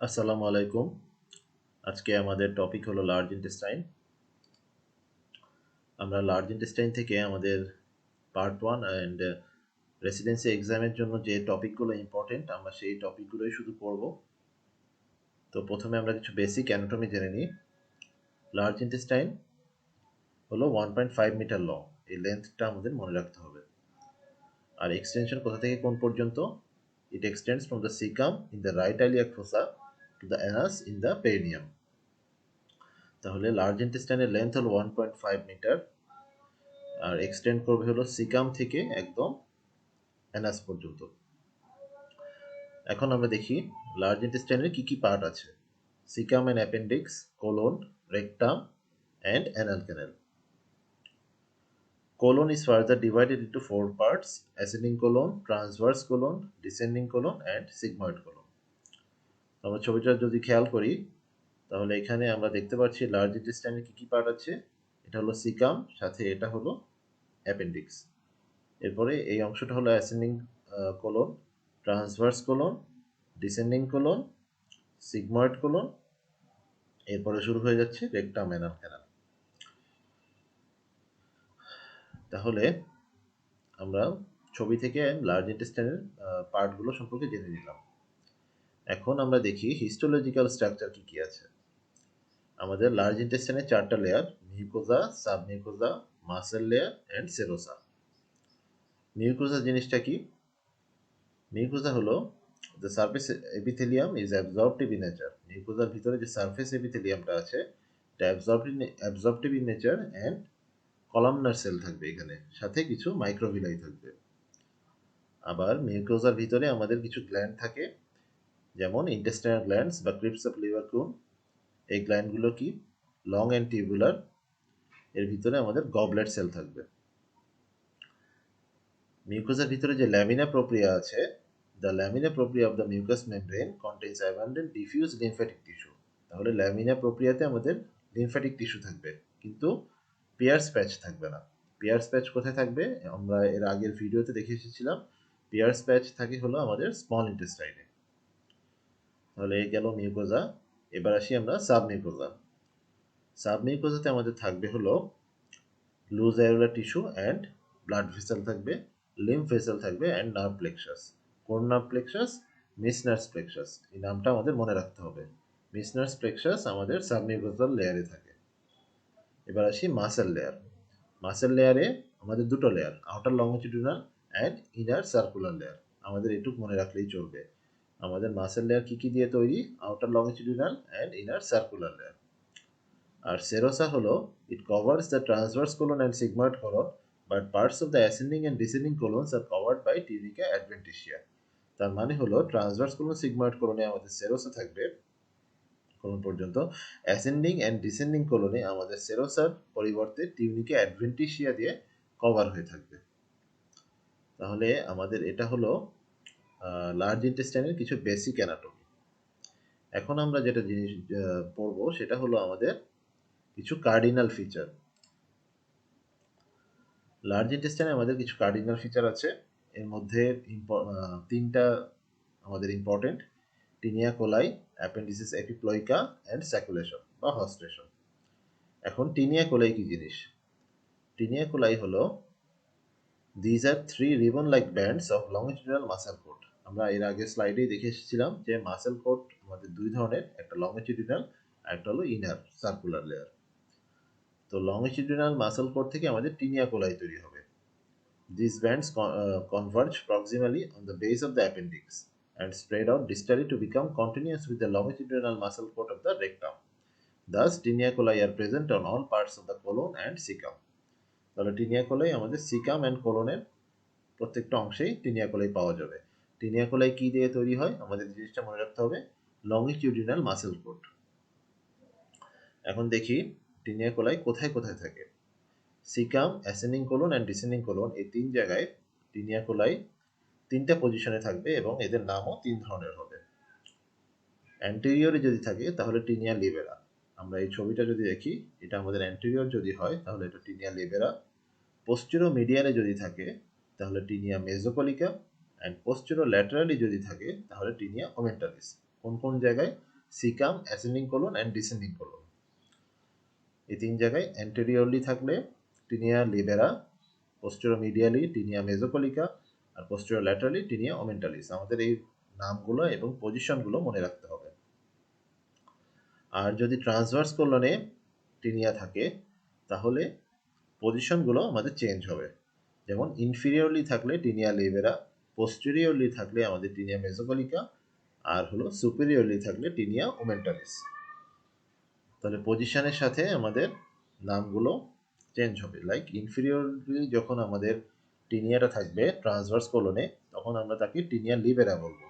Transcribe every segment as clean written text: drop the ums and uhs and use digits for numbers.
আসসালামু আলাইকুম। আজকে আমাদের টপিক হলো লার্জ ইন্টেস্টাইন। আমরা লার্জ ইন্টেস্টাইন থেকে আমাদের পার্ট 1 অ্যান্ড রেসিডেন্সি এক্সামের জন্য যে টপিকগুলো ইম্পর্টেন্ট আমরা সেই টপিকগুলোই শুধু পড়ব। তো প্রথমে আমরা কিছু বেসিক অ্যানাটমি জেনে নিই। লার্জ ইন্টেস্টাইন হলো 1.5 মিটার লং। এই লেন্থটা আমাদের মনে রাখতে হবে। আর এক্সটেনশন কোথা থেকে কোন পর্যন্ত? It extends from the caecum in the right iliac fossa to the anus in the perineum. তাহলে লার্জ ইন্টেস্টাইনের লেন্থ হলো 1.5 মিটার আর এক্সটেন্ড করবে হলো সিকাম থেকে একদম অ্যানাস পর্যন্ত। এখন আমরা দেখি লার্জ ইন্টেস্টাইনের কি কি পার্ট আছে। Caecum and appendix, colon, rectum and anal canal. Colon is further divided into 4 parts: ascending colon, transverse colon, descending colon and sigmoid colon. আমরা ছবিটা যদি খেয়াল করি তাহলে এখানে আমরা দেখতে পাচ্ছি লার্জ ইন্টেস্টাইনের কি কি পার্ট আছে। এটা হলো সিকাম, সাথে এটা হলো অ্যাপেন্ডিক্স। এরপরে এই অংশটা হলো ascending colon, transverse colon, descending colon, sigmoid colon, এরপরে শুরু হয়ে যাচ্ছে রেকটাম অ্যানাল ক্যানাল। তাহলে আমরা ছবি থেকে লার্জ ইন্টেস্টাইনের পার্টগুলো সম্পর্কে জেনে নিলাম। এখন আমরা দেখি হিস্টোলজিক্যাল স্ট্রাকচার কি কি আছে। আমাদের লার্জ ইন্টেস্টাইনের 4টা layer: mucosa, submucosa, muscle layer and serosa. Mucosa জিনিসটা কি? মিউকোজা হলো the surface epithelium is absorptive in nature. মিউকোজার ভিতরে যে সারফেস এপিথেলিয়ামটা আছে এটা absorptive in nature and columnar cell থাকবে এখানে, সাথে কিছু মাইক্রোভিলাই থাকবে। আবার মিউকোজার ভিতরে আমাদের কিছু গ্ল্যান্ড থাকে, যেমন ইন্টেস্টাইনাল গ্ল্যান্ডস বা ক্রিপস অফ লিভার কুন। এই গ্ল্যান্ডগুলো কি? Long and tubular. এর ভিতরে আমাদের গবলেট সেল থাকবে। মিউকোজার ভিতরে যে ল্যামিনা প্রোপ্রিয়া আছে, the lamina propria of the mucous membrane contains abundant diffuse lymphatic tissue. তাহলে ল্যামিনা প্রোপ্রিয়াতে আমাদের লিম্ফ্যাটিক টিস্যু থাকবে, কিন্তু পিয়ার্স প্যাচ থাকবে না। পিয়ার্স প্যাচ কোথায় থাকবে? আমরা এর আগের ভিডিওতে দেখে এসেছিলাম। পিয়ার্স প্যাচ থাকে হলো আমাদের স্মল ইন্টেস্টাইনে। তাহলে এই গেল মিউকোজা। এবার আসি আমরা সাবমিউকোজা। সাবমিউকোজাতে আমাদের থাকবে হলো loose areolar tissue and blood vessel থাকবে, লিম্ফ ভেসেল থাকবে অ্যান্ড নার্ভ প্লেক্সাস। কোন নার্ভ প্লেক্সাস? Meissner's plexus. এই নামটা আমাদের মনে রাখতে হবে। মিসনার্স প্লেক্সাস আমাদের সাবমিউকোজাল লেয়ারে থাকে। এবার আসি মাসেল লেয়ার। মাসেল লেয়ারে আমাদের দুটো layer: outer longitudinal and inner circular layer. আমাদের এটুক মনে রাখলেই চলবে। আমাদের মাসেল লেয়ার কি কি দিয়ে তৈরি? Outer longitudinal and inner circular layer. আর সেরোসা হলো it covers the transverse colon and sigmoid colon, but parts of the ascending and descending colons are covered by tunica adventitia. তার মানে হলো ট্রান্সভার্স কোলন, সিগময়েড কোলনে আমাদের serosa থাকবে colon পর্যন্ত, ascending and descending কোলনে আমাদের সেরোসার পরিবর্তে টিউনিকা অ্যাডভেন্টিশিয়া দিয়ে কভার হয়ে থাকবে। তাহলে আমাদের এটা হলো লার্জ ইন্টেস্টাইনের কিছু বেসিক অ্যানাটমি। এখন আমরা যেটা জিনিস পড়বো সেটা হলো আমাদের কিছু কার্ডিনাল ফিচার। লার্জ ইন্টেস্টাইনে আমাদের কিছু কার্ডিনাল ফিচার আছে। এর মধ্যে তিনটা আমাদের ইম্পর্টেন্ট: টিনিয়া কোলাই, অ্যাপেন্ডিসিস এপিপ্লয়িকা অ্যান্ড স্যাকুলেশন বা হস্টেশন। এখন টিনিয়া কোলাই কি জিনিস? টিনিয়া কোলাই হলো these are 3 ribbon like bands of longitudinal muscle coat. আমরা এর আগে স্লাইডেই দেখে এসেছিলাম যে মাসেল কোট আমাদের দুই ধরনের, একটা লংজিটিউডিনাল আর একটা হলো ইনার সার্কুলার লেয়ার। তো লংজিটিউডিনাল মাসেল কোট থেকে আমাদের টিনিয়া কোলাই তৈরি হবে। These bands converge proximally on the base of the appendix and spread out distally to become continuous with the longitudinal muscle coat of the rectum. Thus, tinea coli are present on all parts of the colon and cecum. তাহলে tinea কোলাই আমাদের caecum and কোলনের প্রত্যেকটা অংশেই tinea কোলাই পাওয়া যাবে। Tinea কোলাই কি দিয়ে তৈরি হয়? আমাদের জিনিসটা মনে রাখতে হবে, লংজিটিউডিনাল মাসেল কোট। এখন দেখি টিনিয়া কোলাই কোথায় কোথায় থাকে। Caecum, ascending colon and descending colon, এই তিন জায়গায় টিনিয়া কোলাই তিনটা পজিশনে থাকবে এবং এদের নামও তিন ধরনের হবে। অ্যান্টেরিয়রে যদি থাকে তাহলে টিনিয়া লিবেরা। আমরা এই ছবিটা যদি দেখি, এটা আমাদের অ্যান্টেরিয়র যদি হয় তাহলে এটা টিনিয়া লিবেরা। পোস্টেরো মিডিয়ালে যদি থাকে তাহলে টিনিয়া মেজোকলিকা, অ্যান্ড পোস্টেরো ল্যাটারালি যদি থাকে তাহলে টিনিয়া ওমেন্টালিস। কোন কোন জায়গায়? Caecum, ascending colon and descending colon. এই 3 জায়গায় অ্যান্টেরিয়রলি থাকলে টিনিয়া লিবেরা, পোস্টেরিয়র মিডিয়ালি টিনিয়া মেজোকলিকা, আর পোস্টেরিয়র ল্যাটারালি টিনিয়া ওমেন্টালিস। আমাদের এই নামগুলো এবং পজিশনগুলো মনে রাখতে হবে। আর যদি ট্রান্সভার্স কোলনে টিনিয়া থাকে তাহলে পজিশনগুলো আমাদের চেঞ্জ হবে। যেমন ইনফিরিয়রলি থাকলে টিনিয়া লিবেরা, পোস্টেরিয়রলি থাকলে আমাদের টিনিয়া মেজোকলিকা, আর হলো সুপিরিয়রলি থাকলে টিনিয়া ওমেন্টালিস। তাহলে পজিশনের সাথে আমাদের নামগুলো চেঞ্জ হবে। লাইক ইনফিরিয়রলি যখন আমাদের টিনিয়াটা থাকবে ট্রান্সভার্স কোলনে, তখন আমরা তাকে টিনিয়া লিবেরা বলবো।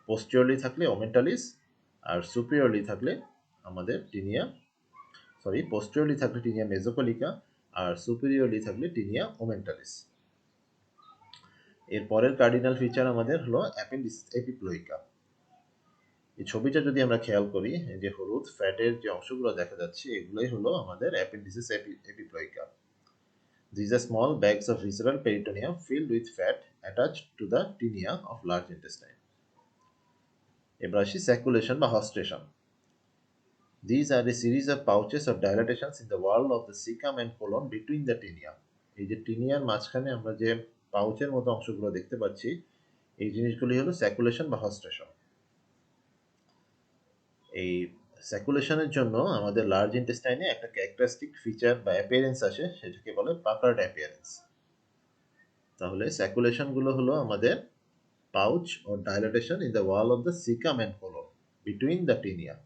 পোস্টেরিয়রলি থাকলে ওমেন্টালিস, আর সুপিরিয়রলি থাকলে আমাদের পোস্টেরিয়রলি থাকলে টিনিয়া মেজোকলিকা, আর সুপিরিয়রলি থাকলে টিনিয়া ওমেন্টালিস। এর পরের কার্ডিনাল ফিচার আমাদের হলো অ্যাপেন্ডিসিস এপিপ্লোইকা। এই ছবিটা যদি আমরা খেয়াল করি, যে হলুদ ফ্যাটের যে অংশগুলো দেখা যাচ্ছে এগুলোই হলো আমাদের অ্যাপেন্ডিসিস এপিপ্লোইকা। These are small bags of visceral peritoneum filled with fat attached to the tinea of large intestine. এবার আসি স্যাকুলেশন বা হস্টেশন। These are a series of pouches of dilatations in the wall of the cecum and colon between the tinea. এই যে টিনিয়ার মাঝখানে আমরা যে পাউচের মতো অংশগুলো দেখতে পাচ্ছি, এই জিনিসগুলি হলো স্যাকুলেশন বা হস্টেশন। এই স্যাকুলেশনের জন্য আমাদের লার্জ ইন্টেস্টাইনে একটা ক্যারেক্টারিস্টিক ফিচার বা অ্যাপিয়ারেন্স আসে, সেটাকে বলে পাকার্ড অ্যাপিয়ারেন্স। তাহলে স্যাকুলেশনগুলো হলো আমাদের pouch or dilatation in the wall of the cecum and colon between the tinea.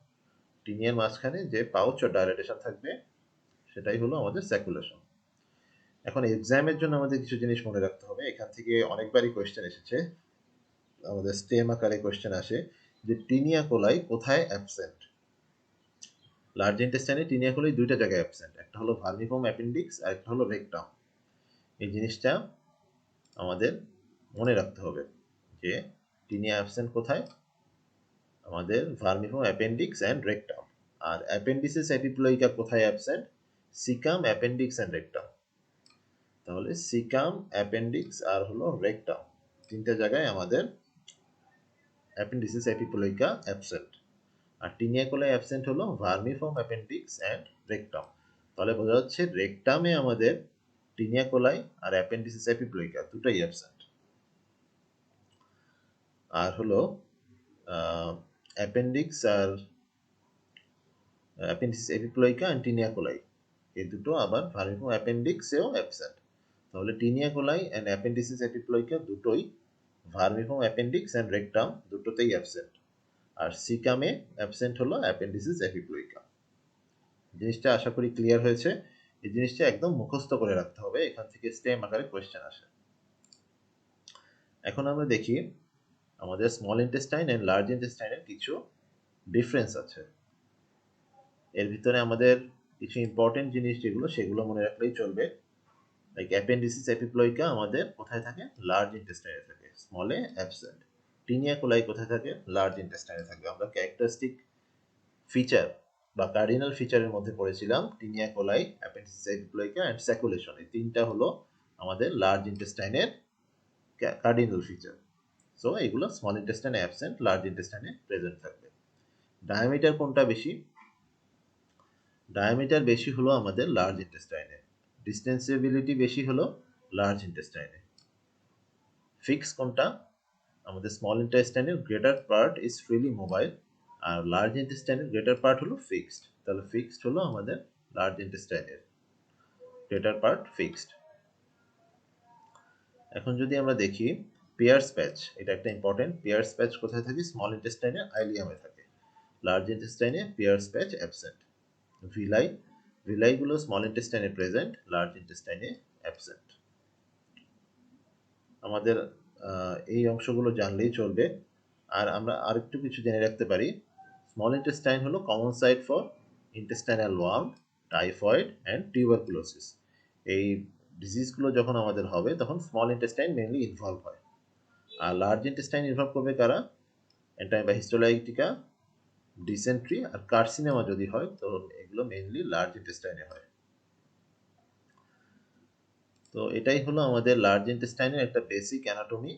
টিনিয়ার মাঝখানে যে পাউচ or dilatation থাকবে সেটাই হলো আমাদের স্যাকুলেশন। এখন এক্সামের জন্য আমাদের কিছু জিনিস মনে রাখতে হবে। এখান থেকে অনেকবারই কোয়েশ্চেন এসেছে, আমাদের স্টেম আকারে কোয়েশ্চেন আসে যে টিনিয়া কোলাই কোথায় অ্যাবসেন্ট। লার্জ ইন্টেস্টাইনে টিনিয়া কোলাই দুইটা জায়গায় অ্যাবসেন্ট, একটা হলো ভার্মিফর্ম অ্যাপেন্ডিক্স আর একটা হলো রেকটাম। এই জিনিসটা আমাদের মনে রাখতে হবে যে টিনিয়া অ্যাবসেন্ট কোথায়, আমাদের ভার্মিফর্ম অ্যাপেন্ডিক্স অ্যান্ড রেকটাম। আর অ্যাপেন্ডিসিস এপিপ্লোইকা কোথায় absent, caecum, appendix and rectum. তাহলে সিকাম, অ্যাপেন্ডিক্স আর হলো রেকটাম, তিনটা জায়গায় আমাদের অ্যাপেন্ডিসিস এপিপ্লোইকা অ্যাবসেন্ট। আর টিনিয়া কোলাই অ্যাবসেন্ট হলো ভার্মিফর্ম অ্যাপেন্ডিক্স অ্যান্ড রেকটাম। তাহলে বোঝা যাচ্ছে রেকটামে আমাদের টিনিয়া কোলাই আর অ্যাপেন্ডিসিস এপিপ্লোইকা দুটাই অ্যাবসেন্ট। আর হলো অ্যাপেন্ডিক্স আর অ্যাপেন্ডিসিস এপিপ্লোইকা অ্যান্ড টিনিয়া কোলাই, এই দুটো আবার ভার্মিফর্ম অ্যাপেন্ডিক্সেও অ্যাবসেন্ট। তাহলে টিনিয়া কোলাই অ্যান্ড অ্যাপেন্ডিসিস এপিপ্লোইকা দুটোই ভার্মিফর্ম অ্যাপেন্ডিক্স অ্যান্ড রেকটাম দুটোতেই অ্যাবসেন্ট। আর সিকামে অ্যাবসেন্ট হলো অ্যাপেন্ডিসিস এপিপ্লোইকা। জিনিসটা আশা করি ক্লিয়ার হয়েছে। এই জিনিসটা একদম মুখস্থ করে রাখতে হবে, এখান থেকে স্টেম আকারে কোয়েশ্চেন আসে। এখন আমরা দেখি আমাদের স্মল ইন্টেস্টাইন অ্যান্ড লার্জ ইন্টেস্টাইনের কিছু ডিফারেন্স আছে। এর ভিতরে আমাদের কিছু ইম্পর্টেন্ট জিনিস যেগুলো সেগুলো মনে রাখলেই চলবে। লাইক অ্যাপেন্ডিসিস এপিপ্লোইকা আমাদের কোথায় থাকে, লার্জ ইন্টেস্টাইনে থাকে, স্মলে অ্যাবসেন্ট। টিনিয়া কোলাই কোথায় থাকে, লার্জ ইন্টেস্টাইনে থাকবে। আমরা ক্যারেক্টারিস্টিক ফিচার বা কার্ডিনাল ফিচারের মধ্যে পড়েছিলাম টিনিয়া কোলাই, অ্যাপেন্ডিসিস এপিপ্লোইকা অ্যান্ড স্যাকুলেশন। এই তিনটা হলো আমাদের লার্জ ইন্টেস্টাইনের কার্ডিনাল ফিচার। সো এগুলো স্মল ইন্টেস্টাইনে অ্যাবসেন্ট, লার্জ ইন্টেস্টাইনে প্রেজেন্ট থাকবে। ডায়ামিটার কোনটা বেশি, ডায়ামিটার বেশি হলো আমাদের লার্জ ইন্টেস্টাইনে, ডিস্টেন্সিবিলিটি বেশি হলো লার্জ ইন্টেস্টাইনে। ফিক্স কোনটা, আমাদের স্মল ইন্টেস্টাইনের greater part is freely mobile, আর লার্জ ইন্টেস্টাইনের গ্রেটার পার্ট হলো ফিক্সড। তাহলে ফিক্সড হলো আমাদের লার্জ ইন্টেস্টাইনের, গ্রেটার পার্ট ফিক্সড। এখন যদি আমরা দেখি পিয়ার্স প্যাচ, এটা একটা ইম্পর্টেন্ট। পিয়ার্স প্যাচ কোথায় থাকে, স্মল ইন্টেস্টাইনে আইলিয়ামে থাকে, লার্জ ইন্টেস্টাইনে পিয়ার্স প্যাচ অ্যাবসেন্ট। ভিলাই, ভিলাইগুলো স্মল ইন্টেস্টাইনে প্রেজেন্ট, লার্জ ইন্টেস্টাইনে অ্যাবসেন্ট। আমাদের এই অংশগুলো জানলেই চলবে। আর আমরা আরেকটু কিছু জেনে রাখতে পারি। স্মল ইন্টেস্টাইন হলো common site for intestinal worm, typhoid and tuberculosis. এই ডিজিজগুলো যখন আমাদের হবে তখন স্মল ইন্টেস্টাইন মেনলি ইনভলভ হয়। আর লার্জ ইন্টেস্টাইন ইনভলভ করবে কারা, এন্টাইম বা হিস্টোলাইটিকা, ডিসেন্ট্রি আর কার্সিনোমা যদি হয় তো এগুলো মেইনলি লার্জ ইন্টেস্টাইনে হয়। তো এটাই হলো আমাদের লার্জ ইন্টেস্টাইনের একটা বেসিক অ্যানাটমি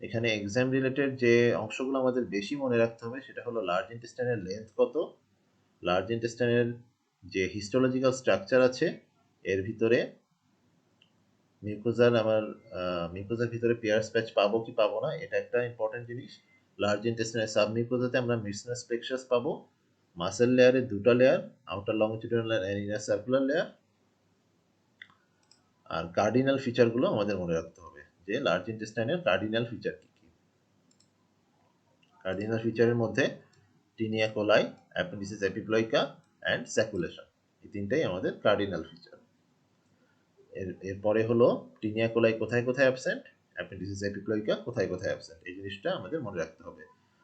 এখানে এক্সাম রিলেটেড যে অংশগুলো আমাদের বেশি মনে রাখতে হবে সেটা হলো লার্জ ইন্টেস্টাইনের লেন্থ কত, লার্জ ইন্টেস্টাইনের যে হিস্টোলজিক্যাল স্ট্রাকচার আছে, এর ভিতরে মিউকোজার ভিতরে পিয়ার্স প্যাচ পাবো কি পাবো না, এটা একটা ইম্পর্টেন্ট জিনিস। লার্জ ইন্টেস্টাইনের সাবমিউকোজাতে আমরা মিউসিনাস প্লেক্সাস পাবো, মাসেল লেয়ারে দুটো layer, outer longitudinal and inner circular layer. আর কার্ডিনাল ফিচারগুলো আমাদের মনে রাখতে হবে যে লার্জ ইন্টেস্টাইনের কার্ডিনাল ফিচার কি কি। কার্ডিনাল ফিচারের মধ্যে টিনিয়া কোলাই, অ্যাপেন্ডিসিস এপিপ্লয়িকা অ্যান্ড স্যাকুলেশন, এই তিনটাই আমাদের কার্ডিনাল ফিচার। এরপরে হলো টিনিয়া কোলাই কোথায় কোথায় অ্যাবসেন্ট, অ্যাপেন্ডিসিস এপিপ্লয়িকা কোথায় কোথায় অ্যাবসেন্ট, এই জিনিসটা আমাদের মনে রাখতে হবে।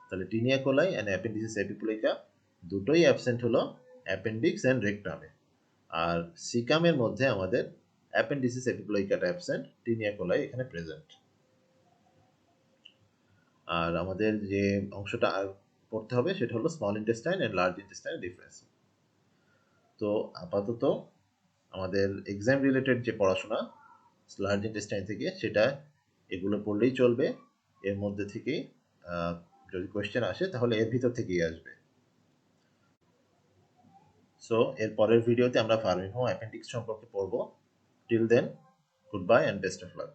তাহলে টিনিয়া কোলাই অ্যান্ড অ্যাপেন্ডিসিস এপিপ্লয়িকা দুটোই অ্যাবসেন্ট হলো অ্যাপেন্ডিক্স অ্যান্ড রেকটামে। আর সিকামের মধ্যে আমাদের অ্যাপেন্ডিসিস এপিপ্লয়িকাটা অ্যাবসেন্ট, টিনিয়া কোলাই এখানে প্রেজেন্ট। আর আমাদের যে অংশটা আর পড়তে হবে সেটা হলো small intestine and large intestine difference. তো আপাতত আমাদের এক্সাম রিলেটেড যে পড়াশোনা লার্জ ইন্টেস্টাইন থেকে, সেটা এগুলো পড়লেই চলবে। এর মধ্যে থেকেই যদি কোয়েশ্চেন আসে তাহলে এর ভিতর থেকেই আসবে। সো এর পরের ভিডিওতে আমরা ভার্মিনহোম অ্যাপেন্ডিক্স সম্পর্কে পড়ব। Till then, goodbye and best of lakh.